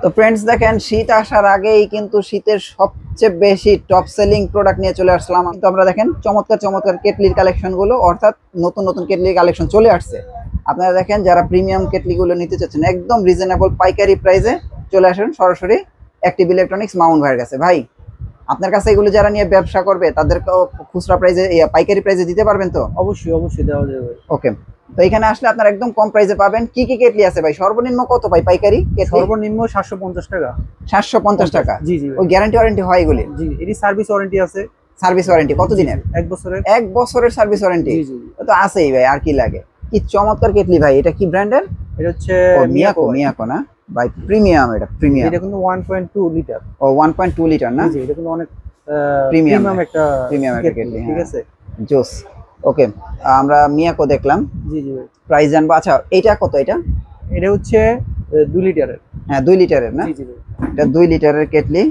তো ফ্রেন্ডস দেখেন শীত আসার আগেই কিন্তু শীতের সবচেয়ে বেশি টপ সেলিং প্রোডাক্ট নিয়ে চলে আসলাম। কিন্তু আমরা দেখেন চমৎকার চমৎকার কেটলির কালেকশন গুলো, অর্থাৎ নতুন নতুন কেটলির কালেকশন চলে আসছে। আপনারা দেখেন যারা প্রিমিয়াম কেটলি গুলো নিতে চাচ্ছেন একদম রিজনেবল পাইকারি প্রাইসে চলে আসেন সরাসরি অ্যাক্টিভ ইলেকট্রনিক্স মামুন ভাইয়ের কাছে। ভাই আপনার কাছে এগুলো যারা নিয়ে ব্যবসা করবে তাদেরকেও খুচরা প্রাইসে পাইকারি প্রাইসে দিতে পারবেন তো? অবশ্যই অবশ্যই দেওয়া যাবে। ওকে, তো এখানে আসলে আপনার একদম কম প্রাইসে পাবেন। কি কি কেটলি আছে ভাই? সর্বনিম্ন কত ভাই পাইকারি? সর্বনিম্ন 750 টাকা। 750 টাকা? জি জি। ওই গ্যারান্টি ওয়ারেন্টি হয় এগুলি? জি, এর সার্ভিস ওয়ারেন্টি আছে। সার্ভিস ওয়ারেন্টি কত দিনের? 1 বছরের। 1 বছরের সার্ভিস ওয়ারেন্টি? জি জি। তো আছেই ভাই, আর কি লাগে। কি চমৎকার কেটলি ভাই। এটা কি ব্র্যান্ডের? এটা হচ্ছে মিয়াকো না ভাই? প্রিমিয়াম। এটা প্রিমিয়াম। এটা কিন্তু 1.2 লিটার। ও 1.2 লিটার না? জি, এটা কিন্তু অনেক প্রিমিয়াম একটা কেটলি। ঠিক আছে, জোস। ওকে, আমরা মিয়াকো দেখলাম। জি জি ভাই। প্রাইস জানবো। আচ্ছা এটা কত? এটা হচ্ছে 2 লিটারের। হ্যাঁ 2 লিটারের না? জি জি ভাই। এটা 2 লিটারের কেটলি।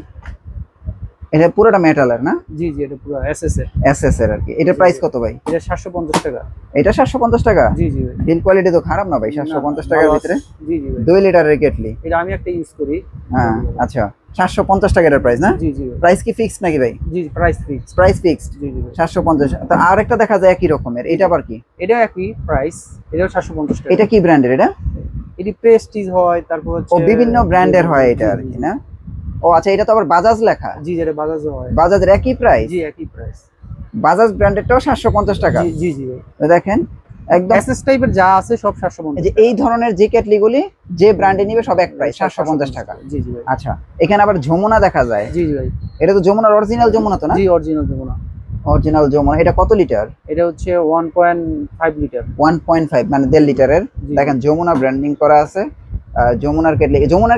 এটা পুরোটা মেটালের না? জি জি, এটা পুরো এসএস এর। এসএস এর আর কি। এটা প্রাইস কত ভাই? এটা 750 টাকা। এটা 750 টাকা? জি জি ভাই। বিল কোয়ালিটি তো খারাপ না ভাই 750 টাকার ভিতরে? জি জি ভাই। 2 লিটারের কেটলি। এটা আমি একটা ইউজ করি। হ্যাঁ আচ্ছা, 750 টাকা এর প্রাইস না? জি জি ভাই। প্রাইস কি ফিক্সড নাকি ভাই? জি, প্রাইস ফিক্স। Price fixed. জি জি ভাই। 750। তো আর একটা দেখা যায় একই রকমের, এটা আবার কি? এটা একই প্রাইস, এটাও 750 টাকা। এটা কি ব্র্যান্ডের? এটা এটি প্রেস্টিজ হয়, তারপর হচ্ছে ও বিভিন্ন ব্র্যান্ডের হয় এটা আর কি না? ও আচ্ছা, এটা তো আবার বাজাজ লেখা। জি, যেটা বাজাজ হয়। বাজাজের একই প্রাইস? জি, একই প্রাইস। বাজাজ ব্র্যান্ডেরটাও 750 টাকা? জি জি জি ভাই। তো দেখেন একদম এসএস টাইপের যা আছে সব 750। যে এই ধরনের যে কেটলিগুলি যে ব্র্যান্ডে নিবে সব এক প্রাইস 750 টাকা। জি জি ভাই। আচ্ছা, এখানে আবার যমুনা দেখা যায়। জি জি ভাই। এটা তো যমুনার অরিজিনাল যমুনা তো না? জি, অরিজিনাল যমুনা। অরিজিনাল যমুনা। এটা কত লিটার? এটা হচ্ছে 1.5 লিটার। 1.5 মানে 1.5 লিটারের। দেখেন যমুনা ব্র্যান্ডিং করা আছে। যমুনার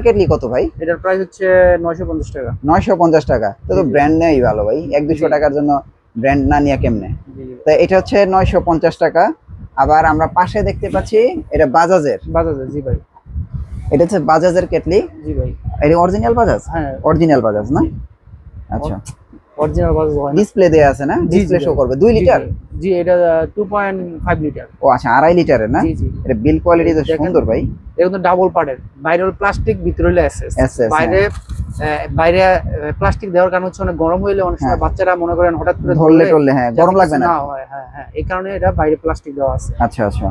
কেটলি কত ভাই? এটার প্রাইস হচ্ছে 950 টাকা। 950 টাকা? তো ব্র্যান্ড নেই ভালো ভাই, 1-200 টাকার জন্য ব্র্যান্ড না নিয়ে কেমনে? তো এটা হচ্ছে 950 টাকা। আবার আমরা পাশে দেখতে পাচ্ছি এটা বাজাজের। বাজাজের, জি ভাই। এটা হচ্ছে বাজাজের কেটলি। জি ভাই। এটা অরিজিনাল বাজাজ? হ্যাঁ, অরিজিনাল বাজাজ না? আচ্ছা, অরিজিনাল বাজাজ হয়। ডিসপ্লে দেয়া আছে না? ডিসপ্লে শো করবে। 2 লিটার? জি, এটা 2.5 লিটার। ও আচ্ছা, 2.5 লিটারের না? জি জি। এটা বিল কোয়ালিটি তো সুন্দর ভাই। এটা কিন্তু ডাবল পার্টের, বাইরে হলো প্লাস্টিক, ভিতরে হলো এসএস। বাইরে বাইরে প্লাস্টিক দেওয়ার কারণ হচ্ছে অনেক গরম হইলে অনেক সময় বাচ্চারা মনে করেন হঠাৎ করে ধরলে হ্যাঁ গরম লাগবে না। হ্যাঁ হ্যাঁ, এই কারণে এটা বাইরে প্লাস্টিক দেওয়া আছে। আচ্ছা আচ্ছা,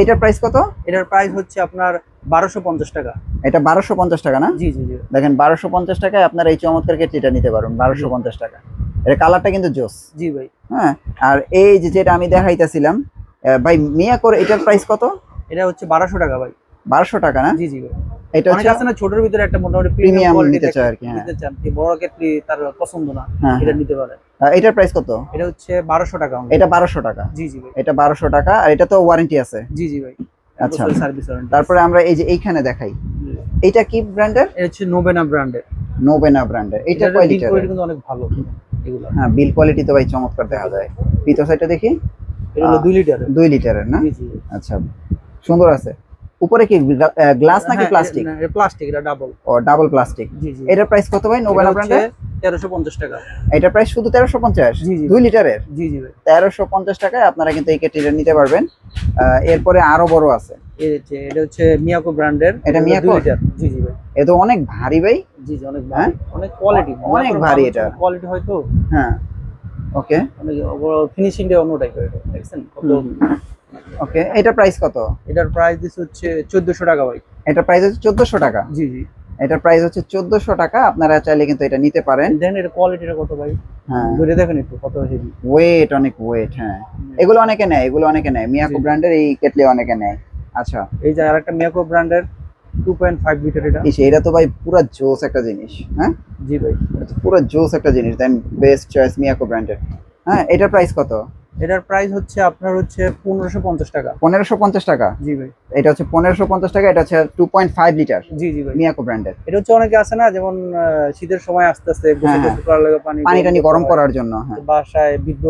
এটার প্রাইস কত? এটার প্রাইস হচ্ছে আপনার 1250 টাকা। এটা 1250 টাকা না? জি জি জি। দেখেন 1250 টাকায় আপনারা এই চমৎকার কেটলিটা নিতে পারবেন 1250 টাকা। এর কালারটা কিন্তু জোস। জি ভাই। হ্যাঁ, আর এই যে যেটা আমি দেখাইতেছিলাম ভাই মিয়াকোর, এটার প্রাইস কত? এটা হচ্ছে 1200 টাকা ভাই। 1200 টাকা না? জি জি ভাই। এটা অনেক আছে না ছোটর ভিতরে একটা মোটামুটি প্রিমিয়াম নিতে চায় আর কি। হ্যাঁ, নিতে চান, কি বড় কেটলি তার পছন্দ না, এটা নিতে পারে। এটার প্রাইস কত? এটা হচ্ছে 1200 টাকা। এটা 1200 টাকা? জি জি ভাই। এটা 1200 টাকা। আর এটা তো ওয়ারেন্টি আছে? জি জি ভাই। আচ্ছা, সার্ভিস ওয়ারেন্টি। তারপরে আমরা এই যে এইখানে দেখাই, এটা কি ব্র্যান্ডের? এটা হচ্ছে নোবেনা ব্র্যান্ডের। নোবেনা ব্র্যান্ডের। এটা কয় লিটার? কোয়ালিটি কিন্তু অনেক ভালো এগুলো। হ্যাঁ, বিল কোয়ালিটি তো ভাই চমৎকার দেখা যায়। ভিতর সাইডটা দেখি। এটা হলো 2 লিটারের। 2 লিটারের না? জি জি। আচ্ছা, সুন্দর আছে। উপরে কি গ্লাস নাকি প্লাস্টিক? না, এটা প্লাস্টিক, এটা ডাবল। O double plastic. জি জি। এটার প্রাইস কত ভাই নোবেনা ব্র্যান্ডের? 1350 টাকা। এটা প্রাইস শুধু 1350? জি জি। 2 লিটারের? জি জি ভাই। 1350 টাকায় আপনারা কিন্তু এই কেটলিটা নিতে পারবেন। এরপরে আরো বড় আছে। এটা হচ্ছে মিয়াকো ব্র্যান্ডের। এটা মিয়াকো? 2 লিটার। জি জি ভাই। এটা অনেক ভারী ভাই। জি জি, অনেক ভারী, অনেক কোয়ালিটি, অনেক ভারী এটা। কোয়ালিটি হয়তো। হ্যাঁ, ওকে। অনেক ফিনিশিংটা অন্য টাইপের। দেখছেন কত? ওকে, এটা প্রাইস কত? এটার প্রাইস দিচ্ছে হচ্ছে 1400 টাকা ভাই। এটা প্রাইস হচ্ছে 1400 টাকা? জি জি। এটার প্রাইস হচ্ছে 1400 টাকা। আপনারা চাইলে কিন্তু এটা নিতে পারেন। দেন এর কোয়ালিটিটা কত ভাই? হ্যাঁ, ধরে দেখেন একটু কত হেভি। ওয়েট, অনেক ওয়েট। হ্যাঁ, এগুলো অনেকে নেয়, মিয়াকো ব্র্যান্ডের এই কেটলি অনেকে নেয়। আচ্ছা, এই যে আরেকটা মিয়াকো ব্র্যান্ডের 2.5 লিটার। এটা তো ভাই পুরো জোস একটা জিনিস। হ্যাঁ জি ভাই, এটা তো পুরো জোস একটা জিনিস। দেন বেস্ট চয়েস মিয়াকো ব্র্যান্ডের। হ্যাঁ, এটার প্রাইস কত? এটার প্রাইস হচ্ছে আপনার হচ্ছে 1550 টাকা। 1550 টাকা? জি ভাই। এটা হচ্ছে 1550 টাকা। এটা হচ্ছে 2.5 লিটার। জি জি ভাই, মিয়াকো ব্র্যান্ডের। এটা হচ্ছে অনেকে আছে না, যেমন শীতের সময় আস্তে আস্তে পানি টানি গরম করার জন্য। হ্যাঁ, বাসায় বৃদ্ধ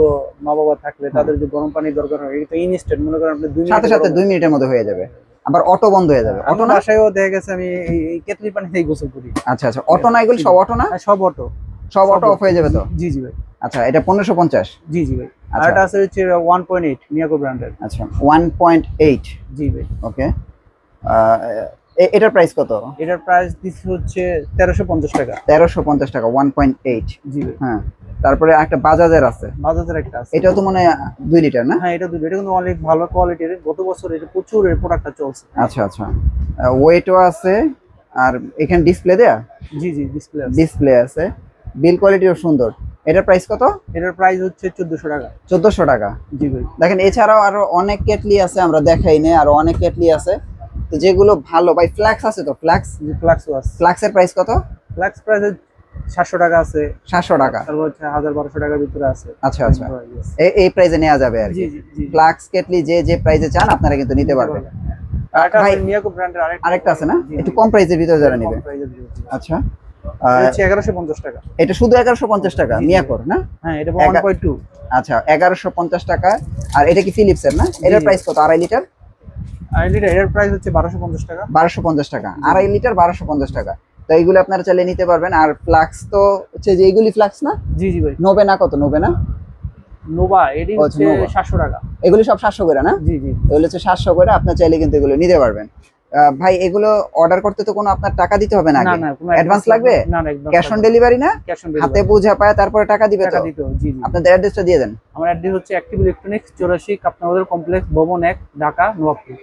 মা বাবা থাকলে তাদের যে গরম পানি দরকার হয়, এটা ইনস্ট্যান্ট মনে করেন আপনি 2 মিনিট সাথে সাথে 2 মিনিটের মধ্যে হয়ে যাবে। আবার অটো বন্ধ হয়ে যাবে। অটো না, বাসায়ও দেখা গেছে আমি এই কেটলি পানিতেই গোসল করি। আচ্ছা আচ্ছা, অটো না এগুলো সব অটো না? সব অটো, সব অটো অফ হয়ে যাবে তো? জি জি ভাই। আচ্ছা, এটা 1550? জি জি ভাই। আর এটা আছে হচ্ছে 1.8 মিয়াকো ব্র্যান্ডের। আচ্ছা, 1.8। জি ভাই। ওকে, এটার প্রাইস কত? এটার প্রাইস দিচ্ছি হচ্ছে 1350 টাকা। 1350 টাকা 1.8। জি ভাই। হ্যাঁ, তারপরে একটা বাজাজের আছে, বাজাজের একটা আছে। এটাও তো মনে হয় 2 লিটার না? হ্যাঁ এটা দুটো, এটা কিন্তু অনেক ভালো কোয়ালিটির, গত বছর এটা প্রচুর এর প্রোডাক্টটা চলছে। আচ্ছা আচ্ছা, ওয়েটও আছে, আর এখানে ডিসপ্লে দেয়া, জি জি ডিসপ্লে আছে। ডিসপ্লে আছে, বিল কোয়ালিটিও সুন্দর। এটার প্রাইস কত? এটার প্রাইস হচ্ছে 1400 টাকা। 1400 টাকা। জি ভাই। দেখেন এছাড়াও আরো অনেক কেটলি আছে, আমরা দেখাই নাই, আরো অনেক কেটলি আছে তো যেগুলো ভালো। ভাই ফ্ল্যাক্স আছে তো? ফ্ল্যাক্স, জি ফ্লাক্সও আছে। ফ্ল্যাক্সের প্রাইস কত? ফ্লাক্স প্রাইস 700 টাকা আছে, 700 টাকা। তারপর হচ্ছে 1200 টাকার ভিতরে আছে। আচ্ছা আচ্ছা, এই প্রাইসে নেওয়া যাবে আর জি কি। জি জি। ফ্ল্যাক্স কেটলি যে যে প্রাইসে চান আপনারা কিন্তু নিতে পারবেন। আরেকটা ভাই মিয়াকো ব্র্যান্ডের আরেকটা আছে না, একটু কম প্রাইসের ভিতরে যারা নেবে? আচ্ছা, এটা হচ্ছে 1150 টাকা। এটা শুধু 1150 টাকা মিয়াকোর না? হ্যাঁ এটা 1.2। আচ্ছা 1150 টাকা। আর এটা কি ফিলিপসের না? এটার প্রাইস কত? 2.5 লিটার? আর এটার প্রাইস হচ্ছে 1250 টাকা। 1250 টাকা, 2.5 লিটার 1250 টাকা। তো এইগুলো আপনারা চাইলে নিতে পারবেন। আর ফ্লাক্স তো হচ্ছে যে এইগুলি ফ্লাক্স না? জি জি ভাই। নোবে না, কত নোবে না? নোভা এটি হচ্ছে নোভা। 700 টাকা। এগুলি সব 700 করে না? জি জি। এগুলো হচ্ছে 700 করে, আপনার চাইলে কিন্তু এগুলো নিতে পারবেন। ভাই এগুলো অর্ডার করতে তো কোনো আপনার টাকা দিতে হবে না? না আগে না, কোনো অ্যাডভান্স লাগবে? না না, একদম ক্যাশ অন ডেলিভারি না? ক্যাশ অন হাতে ডেলিভারি। বোঝা পায় তারপরে টাকা দিবে তো? টাকা দিতে হবে। জি জি। আপনাদের অ্যাড্রেসটা দিয়ে দেন। আমার অ্যাড্রেস হচ্ছে অ্যাক্টিভ ইলেকট্রনিক্স 84 কাপনাবাজার কমপ্লেক্স ভবন 1 ঢাকা নবাবপুর।